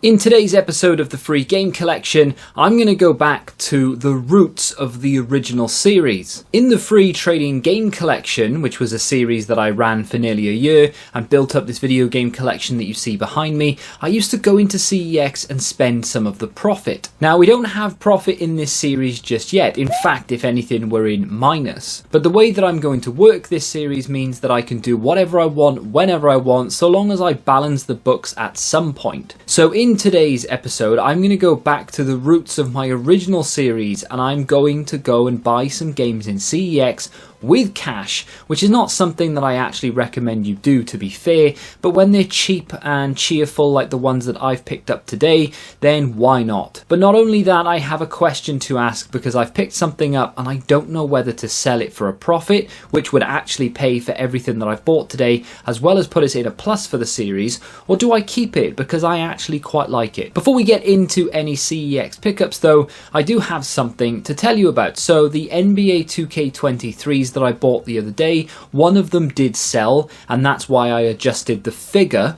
In today's episode of the Free Game Collection, I'm going to go back to the roots of the original series. In the Free Trading Game Collection, which was a series that I ran for nearly a year and built up this video game collection that you see behind me, I used to go into CEX and spend some of the profit. Now, we don't have profit in this series just yet. In fact, if anything, we're in minus. But the way that I'm going to work this series means that I can do whatever I want, whenever I want, so long as I balance the books at some point. So in today's episode, I'm going to go back to the roots of my original series and I'm going to go and buy some games in CEX with cash, which is not something that I actually recommend you do, to be fair, but when they're cheap and cheerful like the ones that I've picked up today, then why not? But not only that, I have a question to ask because I've picked something up and I don't know whether to sell it for a profit, which would actually pay for everything that I've bought today, as well as put us in a plus for the series, or do I keep it because I actually quite like it? Before we get into any CEX pickups though, I do have something to tell you about. So the NBA 2K23s that I bought the other day, one of them did sell, and that's why I adjusted the figure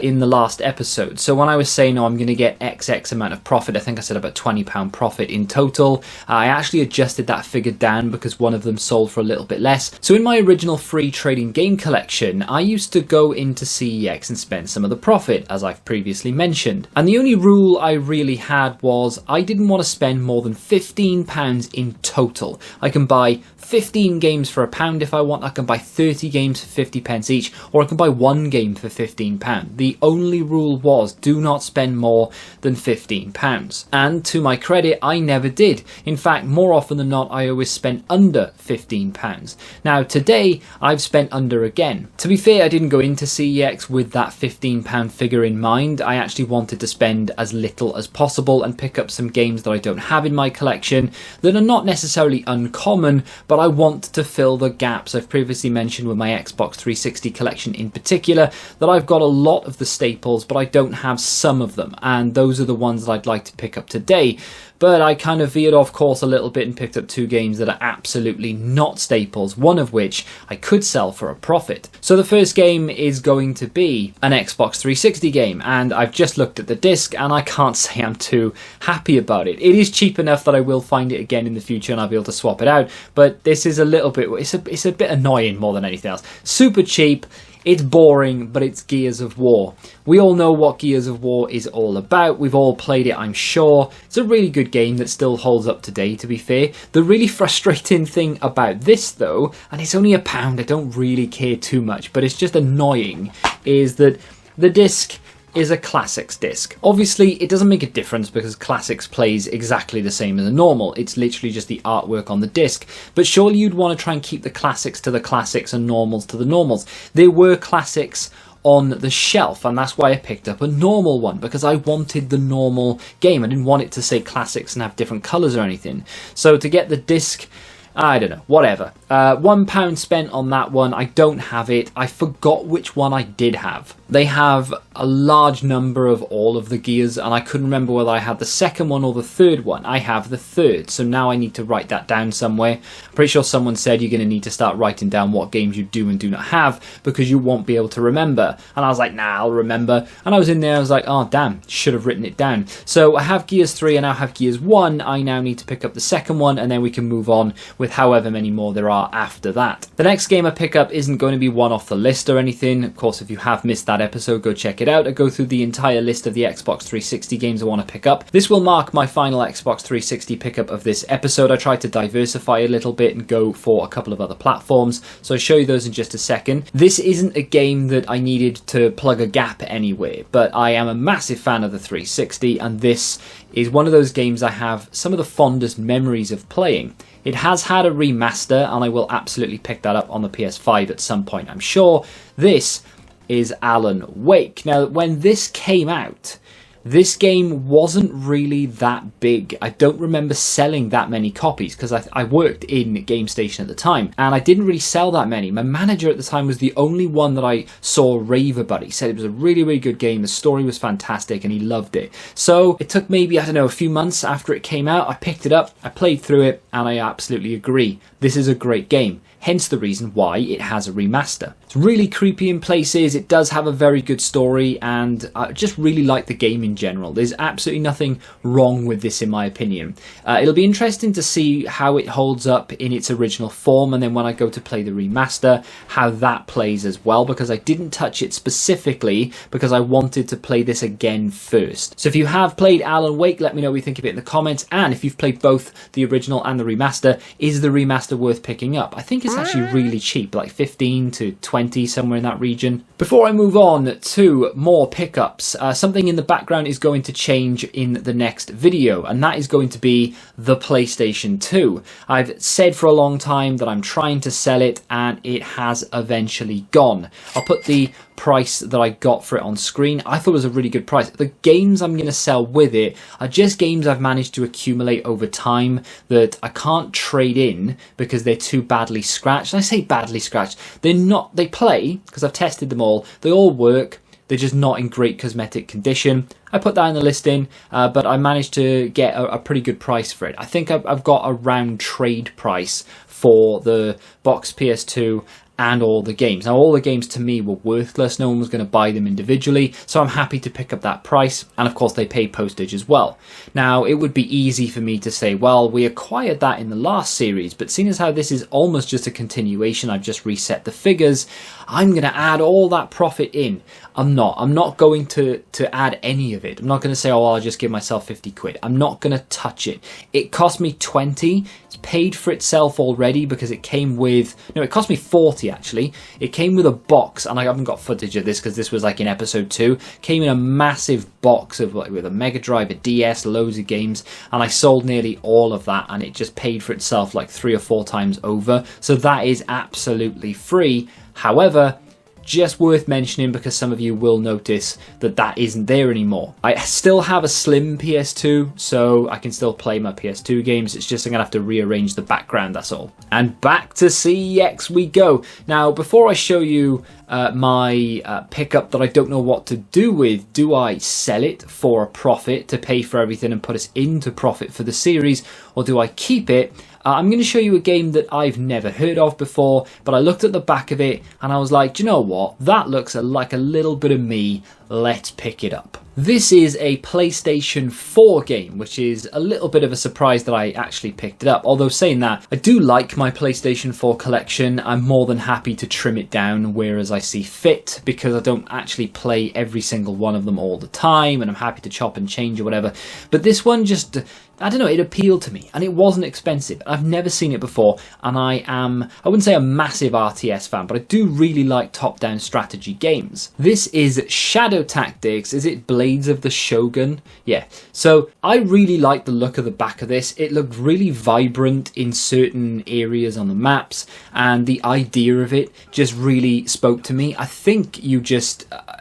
in the last episode. So when I was saying, I'm going to get XX amount of profit, I think I said about £20 profit in total, I actually adjusted that figure down because one of them sold for a little bit less. So in my original Free Trading Game Collection, I used to go into CEX and spend some of the profit, as I've previously mentioned. And the only rule I really had was I didn't want to spend more than £15 in total. I can buy 15 games for £1 if I want, I can buy 30 games for 50p each, or I can buy one game for £15. The only rule was do not spend more than £15. And to my credit, I never did. In fact, more often than not, I always spent under £15. Now today, I've spent under again. To be fair, I didn't go into CEX with that £15 figure in mind. I actually wanted to spend as little as possible and pick up some games that I don't have in my collection that are not necessarily uncommon, but I want to fill the gaps. I've previously mentioned with my Xbox 360 collection in particular that I've got a lot of the staples, but I don't have some of them, and those are the ones that I'd like to pick up today. But I kind of veered off course a little bit and picked up two games that are absolutely not staples, one of which I could sell for a profit. So the first game is going to be an Xbox 360 game, and I've just looked at the disc and I can't say I'm too happy about it. It is cheap enough that I will find it again in the future and I'll be able to swap it out, but this is a little bit, it's a bit annoying more than anything else. Super cheap. It's boring, but it's Gears of War. We all know what Gears of War is all about. We've all played it, I'm sure. It's a really good game that still holds up today, to be fair. The really frustrating thing about this, though, and it's only £1, I don't really care too much, but it's just annoying, is that the disc is a Classics disc. Obviously, it doesn't make a difference because Classics plays exactly the same as a normal. It's literally just the artwork on the disc. But surely you'd want to try and keep the Classics to the Classics and normals to the normals. There were Classics on the shelf, and that's why I picked up a normal one, because I wanted the normal game. I didn't want it to say Classics and have different colours or anything. So to get the disc, I don't know, whatever. £1 spent on that one. I don't have it. I forgot which one I did have. They have a large number of all of the Gears, and I couldn't remember whether I had the second one or the third one. I have the third, so now I need to write that down somewhere. I'm pretty sure someone said you're going to need to start writing down what games you do and do not have because you won't be able to remember. And I was like, nah, I'll remember. And I was in there, I was like, oh damn, should have written it down. So I have Gears 3, I now have Gears 1. I now need to pick up the second one, and then we can move on with however many more there are after that. The next game I pick up isn't going to be one off the list or anything. Of course, if you have missed that episode, go check it out. I go through the entire list of the Xbox 360 games I want to pick up. This will mark my final Xbox 360 pickup of this episode. I tried to diversify a little bit and go for a couple of other platforms, so I'll show you those in just a second. This isn't a game that I needed to plug a gap anywhere, but I am a massive fan of the 360, and this is one of those games I have some of the fondest memories of playing. It has had a remaster, and I will absolutely pick that up on the PS5 at some point, I'm sure. This is Alan Wake. Now, when this came out, this game wasn't really that big. I don't remember selling that many copies because I worked in GameStation at the time, and I didn't really sell that many. My manager at the time was the only one that I saw rave about. He said it was a really, really good game. The story was fantastic and he loved it. So it took maybe, I don't know, a few months after it came out. I picked it up, I played through it, and I absolutely agree. This is a great game. hence the reason why it has a remaster. It's really creepy in places, it does have a very good story, and I just really like the game in general. There's absolutely nothing wrong with this in my opinion. It'll be interesting to see how it holds up in its original form, and then when I go to play the remaster, how that plays as well, because I didn't touch it specifically because I wanted to play this again first. So if you have played Alan Wake, let me know what you think of it in the comments, and if you've played both the original and the remaster, is the remaster worth picking up? I think it's actually really cheap, like 15 to 20, somewhere in that region. Before I move on to more pickups, something in the background is going to change in the next video, and that is going to be the PlayStation 2. I've said for a long time that I'm trying to sell it, and it has eventually gone. I'll put the price that I got for it on screen. I thought it was a really good price. The games I'm going to sell with it are just games I've managed to accumulate over time that I can't trade in because they're too badly scratched. And I say badly scratched, they're not, they play, because I've tested them all, they all work, they're just not in great cosmetic condition. I put that in the listing, but I managed to get a pretty good price for it. I think I've got a round trade price for the box PS2 and all the games. Now, all the games to me were worthless. No one was going to buy them individually, so I'm happy to pick up that price. And of course, they pay postage as well. Now, it would be easy for me to say, well, we acquired that in the last series, but seeing as how this is almost just a continuation, I've just reset the figures, I'm going to add all that profit in. I'm not going to add any of it. I'm not going to say, oh, I'll just give myself 50 quid. I'm not going to touch it. It cost me 20. It's paid for itself already because it came with, no, it cost me 40 actually. It came with a box, and I haven't got footage of this because this was like in episode 2. Came in a massive box of like with a Mega Drive, a DS, loads of games, and I sold nearly all of that, and it just paid for itself like 3 or 4 times over. So that is absolutely free. However, just worth mentioning because some of you will notice that that isn't there anymore. I still have a slim PS2, so I can still play my PS2 games. It's just I'm going to have to rearrange the background, that's all. And back to CEX we go. Now, before I show you my pickup that I don't know what to do with, do I sell it for a profit to pay for everything and put us into profit for the series, or do I keep it? I'm going to show you a game that I've never heard of before, but I looked at the back of it and I was like, do you know what? That looks like a little bit of me. Let's pick it up. This is a PlayStation 4 game, which is a little bit of a surprise that I actually picked it up. Although saying that, I do like my PlayStation 4 collection. I'm more than happy to trim it down whereas I see fit, because I don't actually play every single one of them all the time, and I'm happy to chop and change or whatever. But this one just, I don't know, it appealed to me, and it wasn't expensive. I've never seen it before, and I wouldn't say a massive RTS fan, but I do really like top-down strategy games. This is Shadow Tactics. Is it Blades of the Shogun? Yeah. So I really like the look of the back of this. It looked really vibrant in certain areas on the maps, and the idea of it just really spoke to me. I think you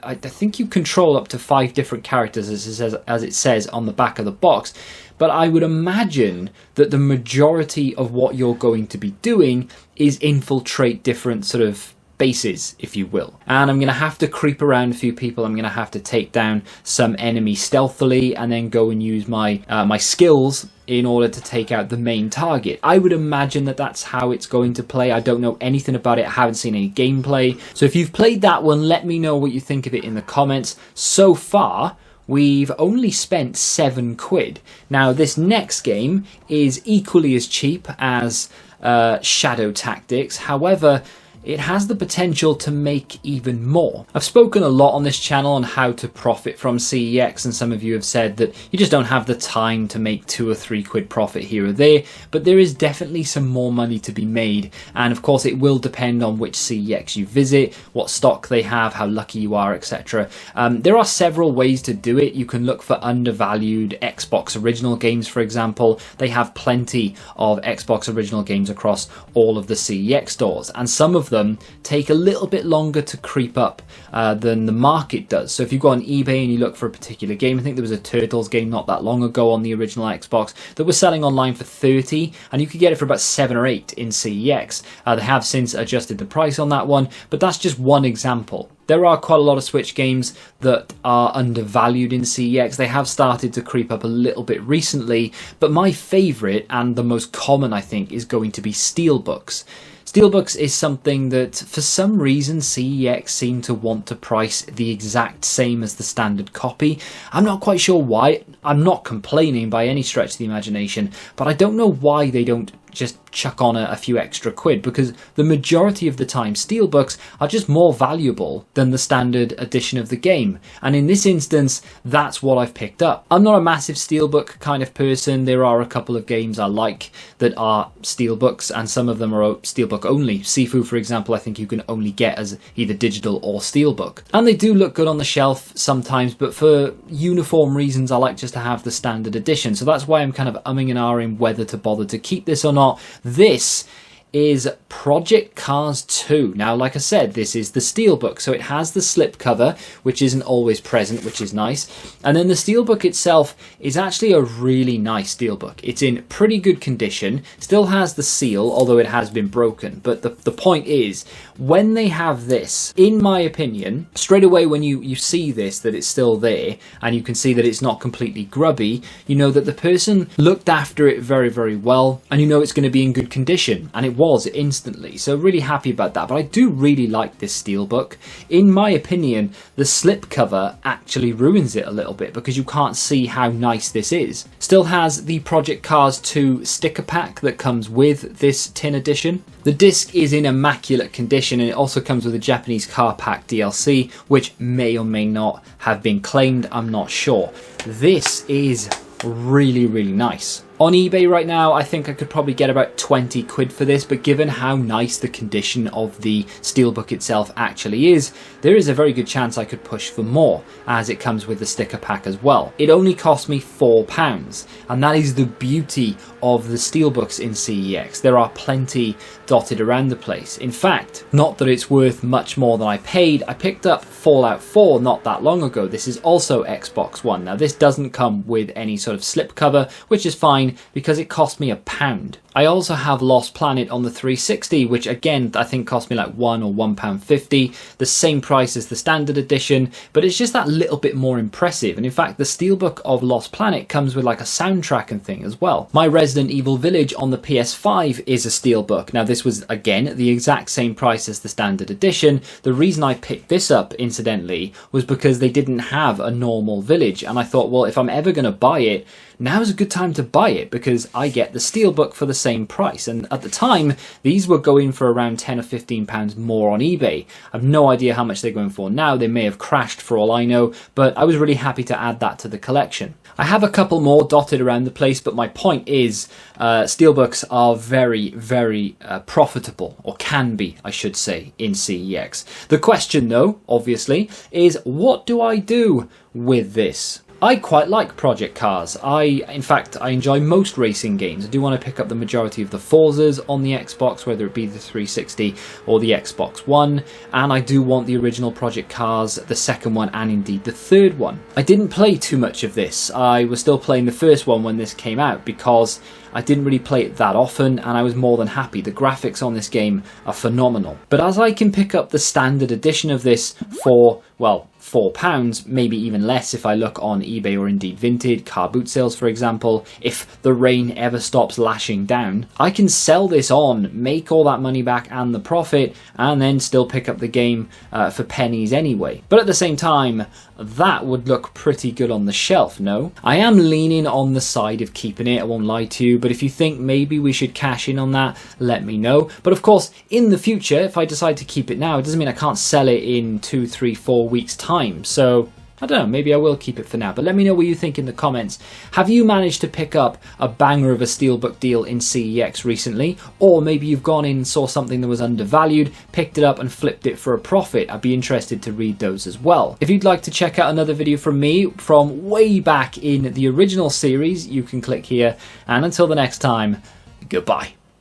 I think you control up to 5 different characters, as it says on the back of the box. But I would imagine that the majority of what you're going to be doing is infiltrate different sort of bases, if you will. And I'm going to have to creep around a few people. I'm going to have to take down some enemies stealthily and then go and use my my skills in order to take out the main target. I would imagine that that's how it's going to play. I don't know anything about it. I haven't seen any gameplay. So if you've played that one, let me know what you think of it in the comments. So far, we've only spent 7 quid. Now, this next game is equally as cheap as Shadow Tactics. However, it has the potential to make even more. I've spoken a lot on this channel on how to profit from CEX, and some of you have said that you just don't have the time to make 2 or 3 quid profit here or there, but there is definitely some more money to be made, and of course it will depend on which CEX you visit, what stock they have, how lucky you are, etc. There are several ways to do it. You can look for undervalued Xbox original games, for example. They have plenty of Xbox original games across all of the CEX stores, and some of them take a little bit longer to creep up than the market does. So if you go on eBay and you look for a particular game, I think there was a Turtles game not that long ago on the original Xbox that was selling online for 30, and you could get it for about 7 or 8 in CEX. They have since adjusted the price on that one, but that's just one example. There are quite a lot of Switch games that are undervalued in CEX. They have started to creep up a little bit recently, but my favourite and the most common, I think, is going to be Steelbooks. Steelbooks is something that for some reason CEX seem to want to price the exact same as the standard copy. I'm not quite sure why. I'm not complaining by any stretch of the imagination, but I don't know why they don't just chuck on a few extra quid, because the majority of the time Steelbooks are just more valuable than the standard edition of the game, and in this instance that's what I've picked up. I'm not a massive Steelbook kind of person. There are a couple of games I like that are Steelbooks, and some of them are Steelbook only. Sifu, for example, I think you can only get as either digital or Steelbook, and they do look good on the shelf sometimes, but for uniform reasons I like just to have the standard edition, so that's why I'm kind of umming and ahhing whether to bother to keep this or not. This is Project Cars 2. Now, like I said, this is the Steelbook, so it has the slipcover, which isn't always present, which is nice. And then the Steelbook itself is actually a really nice Steelbook. It's in pretty good condition, still has the seal, although it has been broken. But the point is, when they have this, in my opinion, straight away when you see this, that it's still there, and you can see that it's not completely grubby, you know that the person looked after it very, very well, and you know it's going to be in good condition. And it was instantly, so really happy about that. But I do really like this Steelbook. In my opinion, the slipcover actually ruins it a little bit because you can't see how nice this is. Still has the Project Cars 2 sticker pack that comes with this tin edition. The disc is in immaculate condition, and it also comes with a Japanese car pack DLC, which may or may not have been claimed, I'm not sure. This is really, really nice. On eBay right now, I think I could probably get about 20 quid for this, but given how nice the condition of the Steelbook itself actually is, there is a very good chance I could push for more, as it comes with the sticker pack as well. It only cost me £4, and that is the beauty of the Steelbooks in CEX. There are plenty dotted around the place. In fact, not that it's worth much more than I paid, I picked up Fallout 4 not that long ago. This is also Xbox One. Now, this doesn't come with any sort of slipcover, which is fine, because it cost me £1. I also have Lost Planet on the 360, which again I think cost me like £1 or £1.50, the same price as the standard edition, but it's just that little bit more impressive. And in fact, the Steelbook of Lost Planet comes with like a soundtrack and thing as well. My Resident Evil Village on the PS5 is a Steelbook. Now, this was again the exact same price as the standard edition. The reason I picked this up, incidentally, was because they didn't have a normal Village, and I thought, well, if I'm ever going to buy it, now's a good time to buy it because I get the Steelbook for the same price. And at the time, these were going for around £10 or £15 more on eBay. I've no idea how much they're going for now. They may have crashed for all I know, but I was really happy to add that to the collection. I have a couple more dotted around the place, but my point is Steelbooks are very, very profitable, or can be, I should say, in CEX. The question, though, obviously, is what do I do with this? I quite like Project Cars. In fact, I enjoy most racing games. I do want to pick up the majority of the Forzas on the Xbox, whether it be the 360 or the Xbox One, and I do want the original Project Cars, the second one, and indeed the third one. I didn't play too much of this. I was still playing the first one when this came out because I didn't really play it that often, and I was more than happy. The graphics on this game are phenomenal. But as I can pick up the standard edition of this for, well, £4, maybe even less if I look on eBay or indeed Vinted, car boot sales for example, if the rain ever stops lashing down, I can sell this on, make all that money back and the profit, and then still pick up the game for pennies anyway. But at the same time, that would look pretty good on the shelf, no? I am leaning on the side of keeping it, I won't lie to you, but if you think maybe we should cash in on that, let me know. But of course, in the future, if I decide to keep it now, it doesn't mean I can't sell it in 2, 3, 4 weeks' time. So I don't know, maybe I will keep it for now, but let me know what you think in the comments. Have you managed to pick up a banger of a Steelbook deal in CEX recently? Or maybe you've gone in, saw something that was undervalued, picked it up and flipped it for a profit. I'd be interested to read those as well. If you'd like to check out another video from me from way back in the original series, you can click here. And until the next time, goodbye.